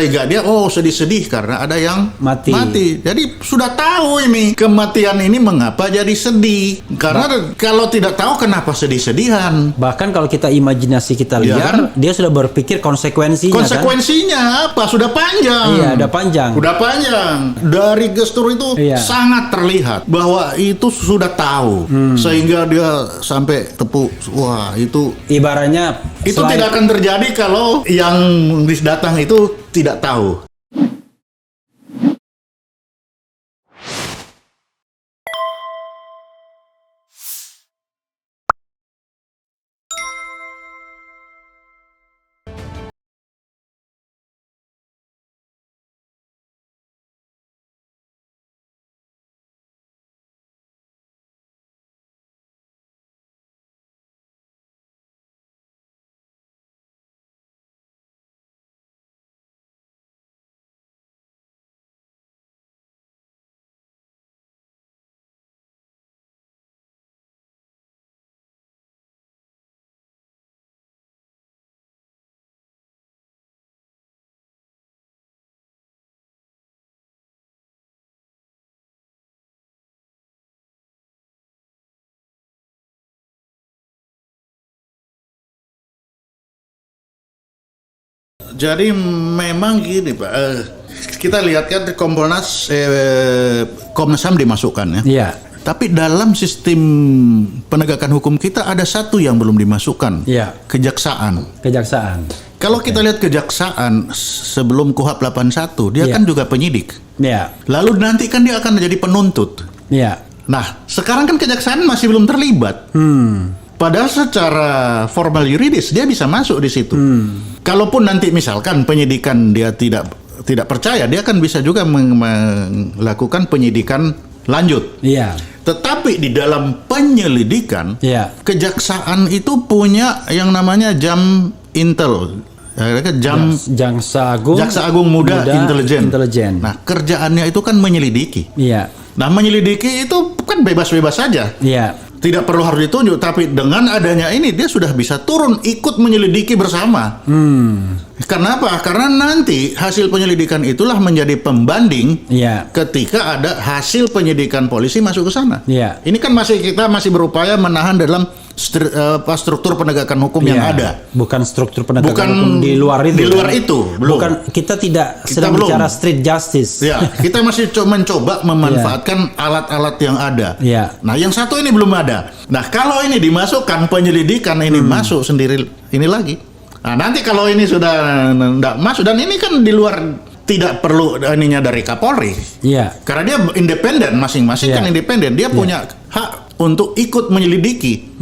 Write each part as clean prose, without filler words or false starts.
Sehingga dia sedih-sedih karena ada yang Mati. Jadi sudah tahu ini kematian ini mengapa jadi sedih. Karena kalau tidak tahu kenapa sedih-sedihan. Bahkan kalau kita imajinasi kita Iya liar, kan? dia sudah berpikir konsekuensinya. Konsekuensinya apa? Sudah panjang. Iya, udah panjang. Udah panjang. Dari gestur itu Iya. sangat terlihat bahwa itu sudah tahu. Sehingga dia sampai tepuk. Wah, itu Ibaratnya tidak akan terjadi kalau yang datang itu tidak tahu. Jadi memang gini Pak, kita lihat kan Komnas HAM dimasukkan ya. Iya. Tapi dalam sistem penegakan hukum kita ada satu yang belum dimasukkan, Iya. kejaksaan. Kejaksaan. Kalau kita lihat kejaksaan sebelum KUHP 81, dia Iya. kan juga penyidik. Iya. Lalu nanti kan dia akan menjadi penuntut. Iya. Nah, sekarang kan kejaksaan masih belum terlibat. Padahal secara formal yuridis dia bisa masuk di situ. Kalaupun nanti misalkan penyidikan dia tidak percaya, dia kan bisa juga melakukan penyidikan lanjut. Iya. Tetapi di dalam penyelidikan, Iya. kejaksaan itu punya yang namanya jam intel, Jaksa Agung Muda Intelijen. Nah, Nah, kerjaannya itu kan menyelidiki. iya. Nah, menyelidiki itu kan bebas-bebas saja. Iya. Tidak perlu harus ditunjuk, tapi dengan adanya ini dia sudah bisa turun ikut menyelidiki bersama. Kenapa? Karena nanti hasil penyelidikan itulah menjadi pembanding Iya. ketika ada hasil penyidikan polisi masuk ke sana. Iya. Ini kan kita masih berupaya menahan dalam struktur penegakan hukum yang Iya. ada. Bukan struktur penegakan Bukan hukum di luar itu. di luar itu, belum. Bukan, kita tidak Kita sedang belum. bicara street justice. Ya, kita masih mencoba memanfaatkan alat-alat yang ada. Iya. Nah, yang satu ini belum ada. Nah, kalau ini dimasukkan penyelidikan ini masuk sendiri ini lagi. Nah, nanti kalau ini sudah tidak masuk dan ini kan di luar tidak perlu ininya dari Kapolri. Iya. Karena dia independen, masing-masing Iya. kan independen. Dia punya hak untuk ikut menyelidiki.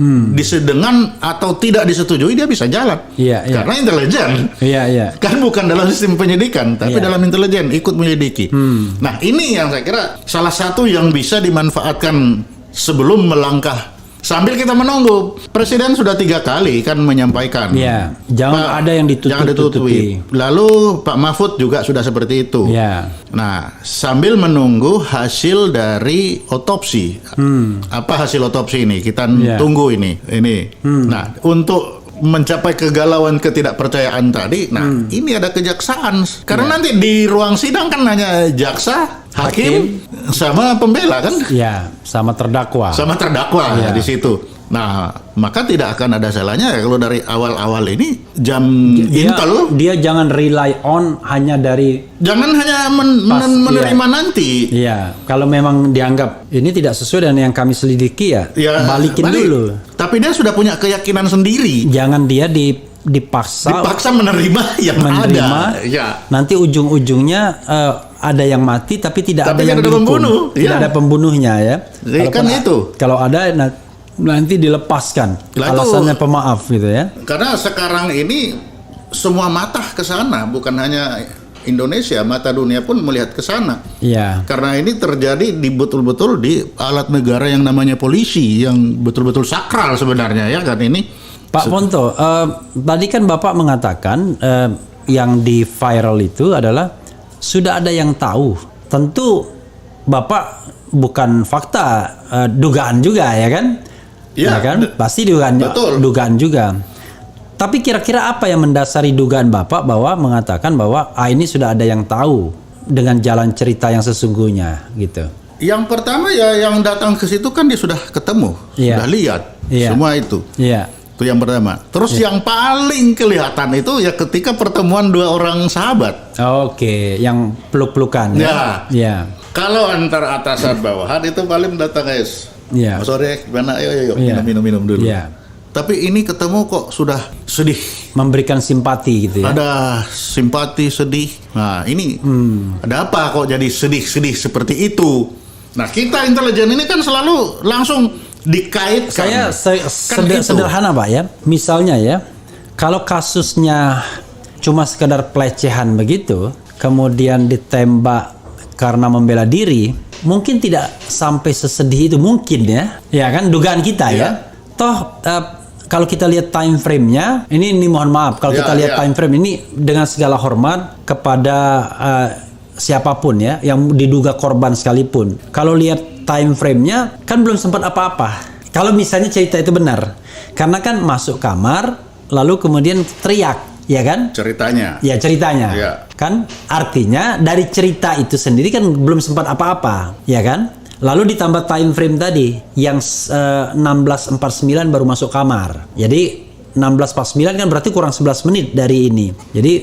Dengan atau tidak disetujui dia bisa jalan. Iya, iya. Karena intelijen. Iya, iya. Kan bukan dalam sistem penyidikan, tapi Iya. dalam intelijen ikut menyelidiki. Nah, ini yang saya kira salah satu yang bisa dimanfaatkan sebelum melangkah. Sambil kita menunggu, Presiden sudah 3 kali kan menyampaikan. Iya. Jangan ada yang Jangan ditutup-tutupi. ditutupi. Lalu Pak Mahfud juga sudah seperti itu. Iya. Nah, sambil menunggu hasil dari otopsi. Apa hasil otopsi ini? Kita Iya. tunggu ini. Nah, untuk mencapai kegalauan ketidakpercayaan tadi, ini ada kejaksaan. Karena nanti di ruang sidang kan hanya jaksa, hakim, sama pembela kan? Iya, sama terdakwa. Sama terdakwa Iya. di situ. Nah, maka tidak akan ada salahnya kalau dari awal-awal ini jam intel. Dia jangan rely on hanya dari Jangan hanya menerima nanti. iya, kalau memang dianggap ini tidak sesuai dengan yang kami selidiki ya, Ya, balikin balik. dulu. Tapi dia sudah punya keyakinan sendiri. Jangan dia dipaksa Menerima yang menerima. ada. Ya. Nanti ujung-ujungnya ada yang mati tapi tidak Tapi ada yang tidak ada dihukum. pembunuh. Tidak Iya. ada pembunuhnya ya. Jadi kan itu. Kalau ada nanti dilepaskan. Lah, itu- Alasannya pemaaf gitu ya. Karena sekarang ini semua mata ke sana, bukan hanya Indonesia, mata dunia pun melihat ke sana. Iya. Karena ini terjadi betul-betul di alat negara yang namanya polisi, yang betul-betul sakral sebenarnya ya kan ini. Pak Ponto, tadi kan Bapak mengatakan yang di viral itu adalah sudah ada yang tahu. Tentu Bapak bukan fakta, dugaan juga ya kan? Iya, Ya kan? Pasti dugaan betul. dugaan juga. Tapi kira-kira apa yang mendasari dugaan Bapak bahwa mengatakan bahwa ini sudah ada yang tahu dengan jalan cerita yang sesungguhnya gitu? Yang pertama ya yang datang ke situ kan dia sudah ketemu, Iya. sudah lihat Iya. semua itu. Iya. Itu yang pertama. Terus yang paling kelihatan itu ya ketika pertemuan dua orang sahabat. Oke, yang peluk-pelukan ya. Iya. Kalau antar atasan bawahan itu paling datang guys. Iya. Sore gimana? Ayo Iya. minum dulu. Iya. Tapi ini ketemu kok sudah sedih. Memberikan simpati gitu ya. Ada simpati, sedih. Nah ini ada apa kok jadi sedih-sedih seperti itu? Nah kita intelijen ini kan selalu langsung dikaitkan. Saya Kan sederhana Pak ya. Misalnya ya, kalau kasusnya cuma sekedar pelecehan begitu, kemudian ditembak karena membela diri, mungkin tidak sampai sesedih itu mungkin ya. Ya kan dugaan kita ya. Toh kalau kita lihat time frame-nya, ini mohon maaf kalau kita lihat time frame ini dengan segala hormat kepada siapapun ya yang diduga korban sekalipun. Kalau lihat time frame-nya kan belum sempat apa-apa. Kalau misalnya cerita itu benar. Karena kan masuk kamar lalu kemudian teriak, ya kan? Ceritanya. Ya ceritanya. Ya. Kan artinya dari cerita itu sendiri kan belum sempat apa-apa, ya kan? Lalu ditambah time frame tadi yang 16.49 baru masuk kamar. Jadi 16.49 kan berarti kurang 11 menit dari ini. Jadi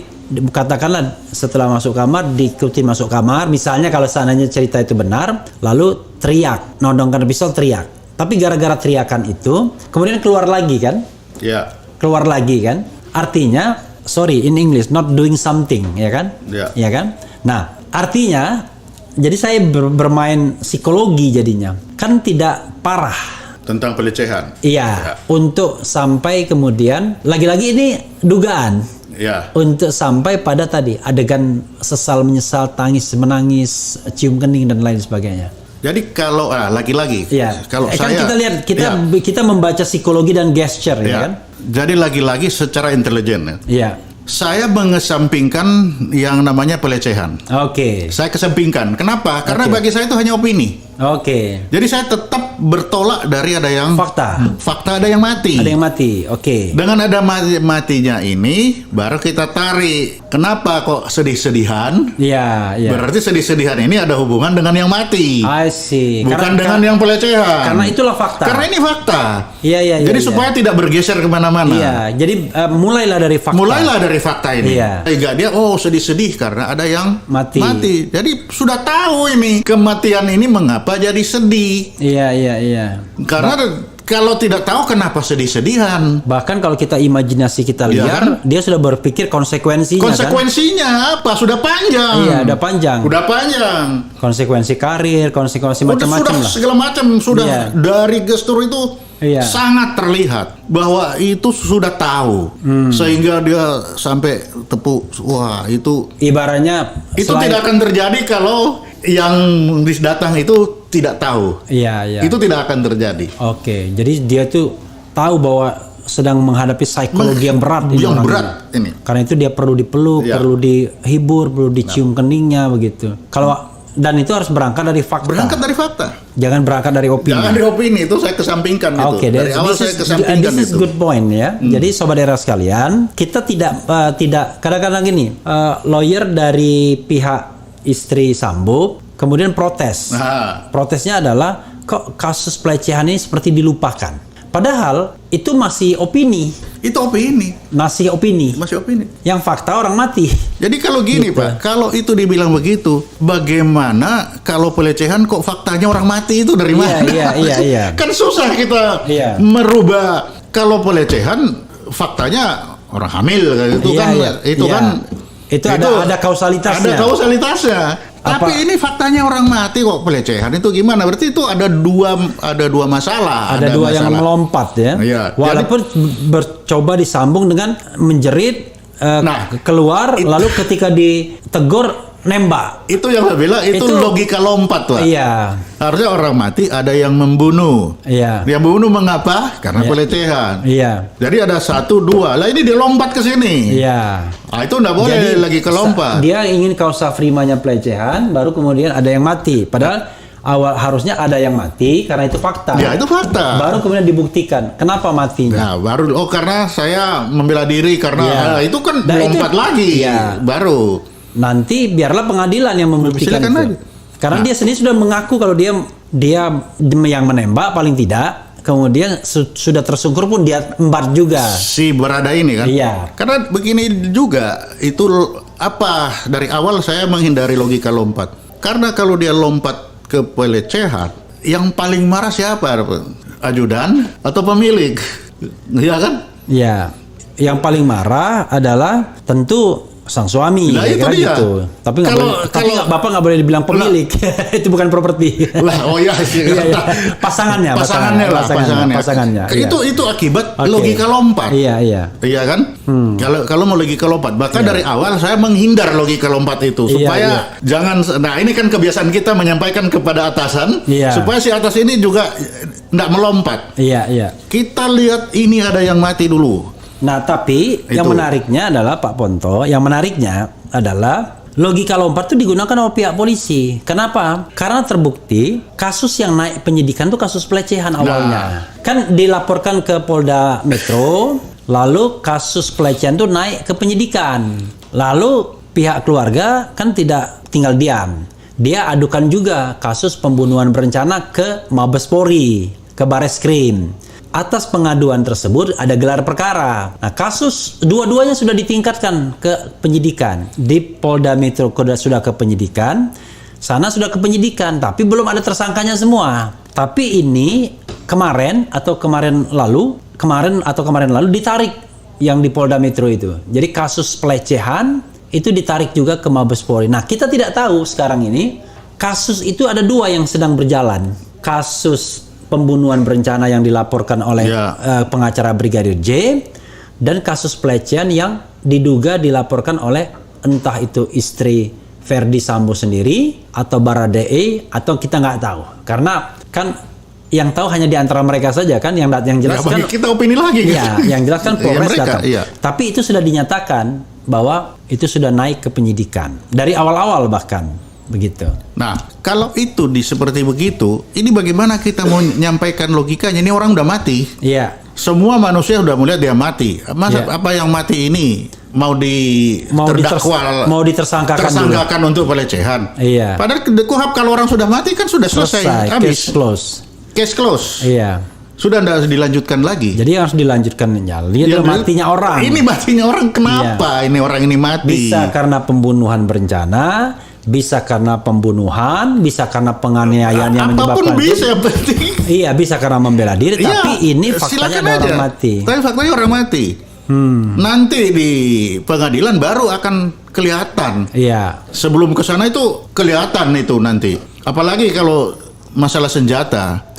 katakanlah setelah masuk kamar diikuti masuk kamar, misalnya kalau seandainya cerita itu benar, lalu teriak, nodongkan pistol teriak. Tapi gara-gara teriakan itu kemudian keluar lagi kan? Ya. Keluar lagi kan? Artinya sorry in English not doing something, ya kan? Ya. Ya kan? Nah, artinya jadi saya bermain psikologi jadinya. Kan tidak parah. Tentang pelecehan. Iya, Ya. untuk sampai kemudian lagi-lagi ini dugaan. Ya. Untuk sampai pada tadi adegan sesal menyesal, tangis menangis, cium kening dan lain sebagainya. Jadi kalau lagi-lagi Iya. kalau Kan saya kita lihat kita membaca psikologi dan gesture ya kan? Jadi lagi-lagi secara intelijen ya. Iya. Saya mengesampingkan yang namanya pelecehan. Oke. Saya kesampingkan. Kenapa? Karena bagi saya itu hanya opini. Oke. Jadi saya tetap bertolak dari ada yang Fakta. fakta ada yang mati. Ada yang mati. Oke. Dengan ada matinya ini baru kita tarik. Kenapa kok sedih-sedihan? Iya, iya. Berarti sedih-sedihan ini ada hubungan dengan yang mati. I see. Bukan dengan yang pelecehan. Karena itulah fakta. Karena ini fakta. Iya, iya, iya. Jadi iya. supaya tidak bergeser kemana-mana. Iya, jadi mulailah dari fakta. Mulailah dari fakta ini. Iya. Sehingga dia sedih-sedih karena ada yang Mati. Jadi sudah tahu ini kematian ini mengapa jadi sedih. Iya, iya, iya. Karena kalau tidak tahu kenapa sedih-sedihan. Bahkan kalau kita imajinasi kita Iya liar, kan? dia sudah berpikir konsekuensinya kan? Konsekuensinya apa? Sudah panjang. Iya, udah panjang. Udah panjang. Konsekuensi karir, konsekuensi Sudah macam-macam lah. segala macam sudah Iya. dari gestur itu Iya. sangat terlihat bahwa itu sudah tahu sehingga dia sampai tepuk wah itu Ibaratnya tidak akan terjadi kalau yang datang itu tidak tahu. Iya, iya. Itu tidak akan terjadi. Oke, jadi dia tuh tahu bahwa sedang menghadapi psikologi yang berat ini Yang orang berat ini. Karena itu dia perlu dipeluk, Iya. perlu dihibur, perlu dicium keningnya begitu. Dan itu harus berangkat dari fakta. Berangkat dari fakta. Jangan berangkat dari opini. Jangan dari opini itu saya kesampingkan itu. Oke, Dari awal saya kesampingkan this is itu. good point ya. Jadi sobat era sekalian, kita tidak kadang-kadang gini, lawyer dari pihak istri Sambo kemudian protes. Nah, Protesnya adalah kok kasus pelecehan ini seperti dilupakan. Padahal itu masih opini, itu opini, masih opini. masih opini. Yang fakta orang mati. Jadi kalau gini Gitu. Pak, kalau itu dibilang begitu, bagaimana kalau pelecehan kok faktanya orang mati itu dari mana? Iya. Kan susah kita Iya. merubah. Kalau pelecehan faktanya orang hamil itu Iya, kan iya. itu Iya. kan Itu ada kausalitasnya. Ada kausalitasnya. Tapi ini faktanya orang mati kok pelecehan itu gimana? Berarti itu ada dua masalah. Ada dua yang masalah. melompat ya. Iya, Walaupun bercoba disambung dengan menjerit keluar, lalu ketika ditegur nembak. Itu yang saya bilang itu logika lompat lah. Iya. Harusnya orang mati ada yang membunuh. Iya. Yang membunuh mengapa? Karena pelecehan. Iya. Jadi ada 1, 2. Lah ini dia lompat ke sini. Iya. Itu enggak boleh lagi kelompat. Dia ingin kausa primanya pelecehan, baru kemudian ada yang mati. Padahal awal harusnya ada yang mati karena itu fakta. Ya, itu fakta. Baru kemudian dibuktikan kenapa matinya. Nah, baru karena saya membela diri karena itu kan Nah, lompat itu- lagi. Iya. Baru. Nanti biarlah pengadilan yang membuktikan Silakan itu. aja. Karena Nah. dia sendiri sudah mengaku kalau dia yang menembak paling tidak. Kemudian sudah tersungkur pun dia embat juga. Si berada ini kan. Iya. Karena begini juga itu apa dari awal saya menghindari logika lompat. Karena kalau dia lompat ke pelecehan, yang paling marah siapa? Ajudan atau pemilik? Iya kan? Ya, yang paling marah adalah tentu sang suami. Nah, itu kira dia. gitu. Tapi nggak Kalau- boleh, tapi kalau- bapak nggak boleh dibilang pemilik. Itu bukan properti. Lah, oh ya sih. Iya, iya. Pasangannya. Iya. Itu akibat Oke. logika lompat. Iya, iya. Iya kan? Kalau mau logika lompat, bahkan Iya. dari awal saya menghindar logika lompat itu Iya, supaya iya. jangan. Nah, ini kan kebiasaan kita menyampaikan kepada atasan Iya. supaya si atas ini juga tidak melompat. Iya, iya. Kita lihat ini ada yang mati dulu. Nah, tapi yang Itu. menariknya adalah Pak Ponto, yang menariknya adalah logika lompat itu digunakan oleh pihak polisi. Kenapa? Karena terbukti kasus yang naik penyidikan itu kasus pelecehan awalnya. Kan dilaporkan ke Polda Metro, lalu kasus pelecehan itu naik ke penyidikan. Lalu pihak keluarga kan tidak tinggal diam. Dia adukan juga kasus pembunuhan berencana ke Mabes Polri, ke Bareskrim. Atas pengaduan tersebut ada gelar perkara. Nah, kasus dua-duanya sudah ditingkatkan ke penyidikan. Di Polda Metro sudah ke penyidikan, sana sudah ke penyidikan, tapi belum ada tersangkanya semua. Tapi ini kemarin lalu ditarik yang di Polda Metro itu. Jadi kasus pelecehan itu ditarik juga ke Mabes Polri. Nah, kita tidak tahu sekarang ini kasus itu ada dua yang sedang berjalan. Kasus pembunuhan berencana yang dilaporkan oleh pengacara Brigadir J dan kasus pelecehan yang diduga dilaporkan oleh entah itu istri Verdi Sambo sendiri atau Baradae atau kita nggak tahu karena kan yang tahu hanya di antara mereka saja kan yang jelas kan kita opini lagi ya yang jelas kan Polres mereka, datang tapi itu sudah dinyatakan bahwa itu sudah naik ke penyidikan dari awal-awal bahkan begitu. Nah, kalau itu seperti begitu, ini bagaimana kita mau menyampaikan logikanya? Ini orang udah mati. Iya. Semua manusia udah melihat dia mati. Masa apa yang mati ini mau tersangkakan untuk pelecehan? Iya. Padahal KUHP kalau orang sudah mati kan sudah selesai, habis. Case close. Iya. Sudah tidak dilanjutkan lagi. Jadi harus dilanjutkan lihat matinya orang. Ini matinya orang kenapa? Ini orang ini mati. Bisa karena pembunuhan berencana, bisa karena pembunuhan, bisa karena penganiayaan yang menyebabkan. Apapun bisa, yang penting. Iya, bisa karena membela diri, tapi ini faktanya ada orang mati. Tapi faktanya orang mati. Nanti di pengadilan baru akan kelihatan. Iya. Sebelum ke sana itu kelihatan itu nanti. Apalagi kalau masalah senjata.